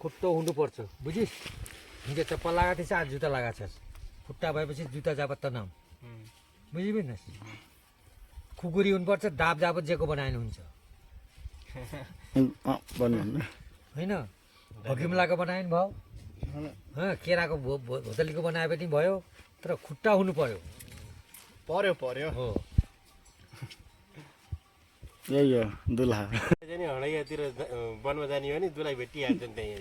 खुट्टो हुनुपर्छ बुझिस् हिजो चप्पल लगाएको थिएछ आज जुत्ता लगाएको छस् खुट्टा भएपछि जुत्ता जापत त नाम बुझिस् खुकुरी हुनुपर्छ दाब जापत जेको बनाएन हुन्छ होइन भकिमलाको बनाए नि भयो केराको भोतलीको बनाए पनि भयो तर खुट्टा हुनु पर्यो पर्यो हो यही हो दुल्हा जाने हडैयातिर वनमा जाने हो नि दुलाई भेटिहाल्छन् त्यहीँ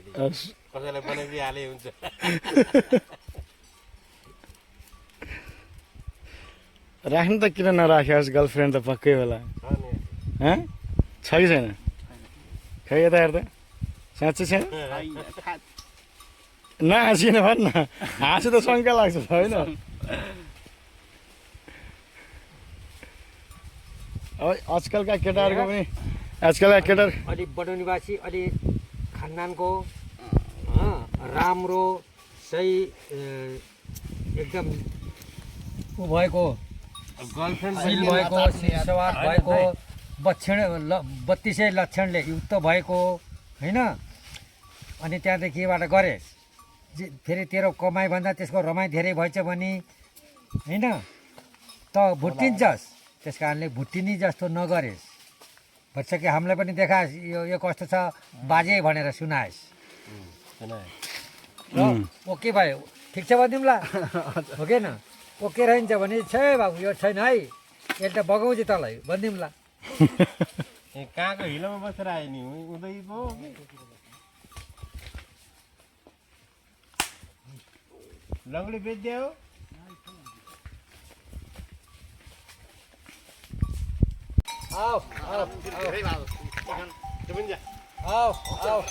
कसैलाई बनाइदिइहाले हुन्छ राख्नु त किन नराख्योस् गर्लफ्रेन्ड त पक्कै होला छ कि छैन खै यता हेर्दा साँच्चै छैन नहाँसिएन भन् न हाँसु त शङ्का लाग्छ होइन अब आजकलका केटाहरूको पनि आजकलका केटाहरू अलि बडोनिवासी अलि खानदानको राम्रो सही एकदम ऊ भएको गर्लफ्रेन्ड भएको सवार भएको बत्तिसै लक्षणले युक्त भएको होइन अनि त्यहाँदेखिबाट गरे फेरि तेरो कमाइभन्दा त्यसको रमाइ धेरै भएछ भने होइन त भुट्टिन्छस् त्यस कारणले भुट्टिने जस्तो नगरेस् भन्छ कि हामीलाई पनि देखाएस् यो कस्तो छ बाजे भनेर सुनाएस् र ओके भयो ठिक छ भनिदिउँला हो कि न ओके रहन्छ भने छै बाबु यो छैन है यसले त बगाउँछ तँलाई भनिदिउँला कहाँको हिलोमा बसेर आयो नि उतै पो लङ्गडी बेचिदियो आऊ आऊ आऊ आऊ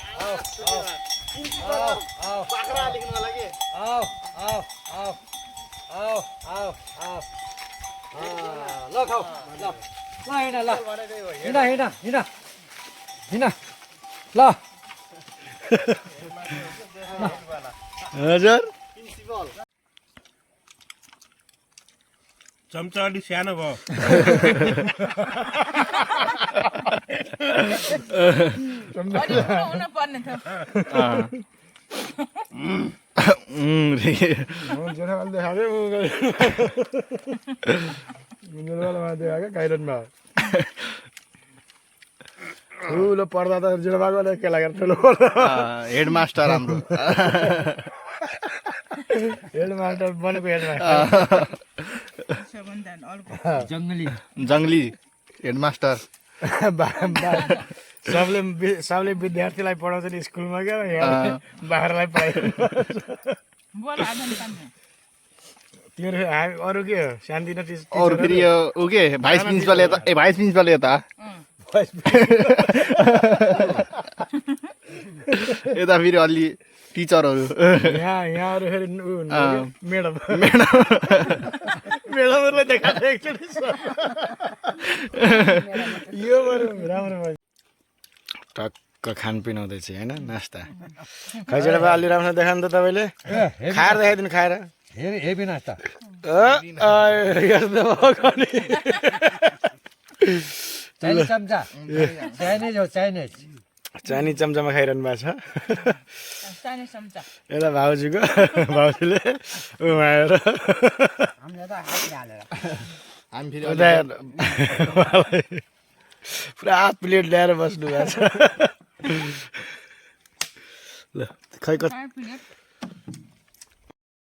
आऊ बाख्रा लेख्नु होला कि आऊ आऊ आऊ आऊ आऊ आऊ ल खाऊ ल ल हिँड ल हिँड हिँड हिँड हिँड ल हजुर चम्चा अलिक सानो भयो ठुलो पर्दा त जिरोबाको के लागेर ठुलो पर्दा हेडमास्टर हाम्रो हेडमास्टर बनेको हेडमास्टर जङ्गली हेडमास्टर सबले विद्यार्थीलाई पढाउँछ नि स्कुलमा क्या बाख्रालाई पढाइ तिम्रो अरू के हो सानोतिनो चिज अरू फेरि यो ऊ के भाइस प्रिन्सिपल यता भाइस प्रिन्सिपल यता यता फेरि अलि टिचरहरू यहाँ अरू फेरि मेडम मेडमहरूलाई देखाएको एकचोटि यो राम्रो भयो टक्क खानपिन हुँदैछ होइन नास्ता खैचडा भयो अलि राम्रो देखाउनु त तपाईँले खाएर देखाइदिनु खाएर हेभी नास्ता चाइनिज चम्चा चाइनिज हो चाइनिज चाइनिज चम्चामा खाइरहनु भएको छ यता भाउजूको भाउजूले उमाएर पुरा प्लेट ल्याएर बस्नु भएको छ ल खै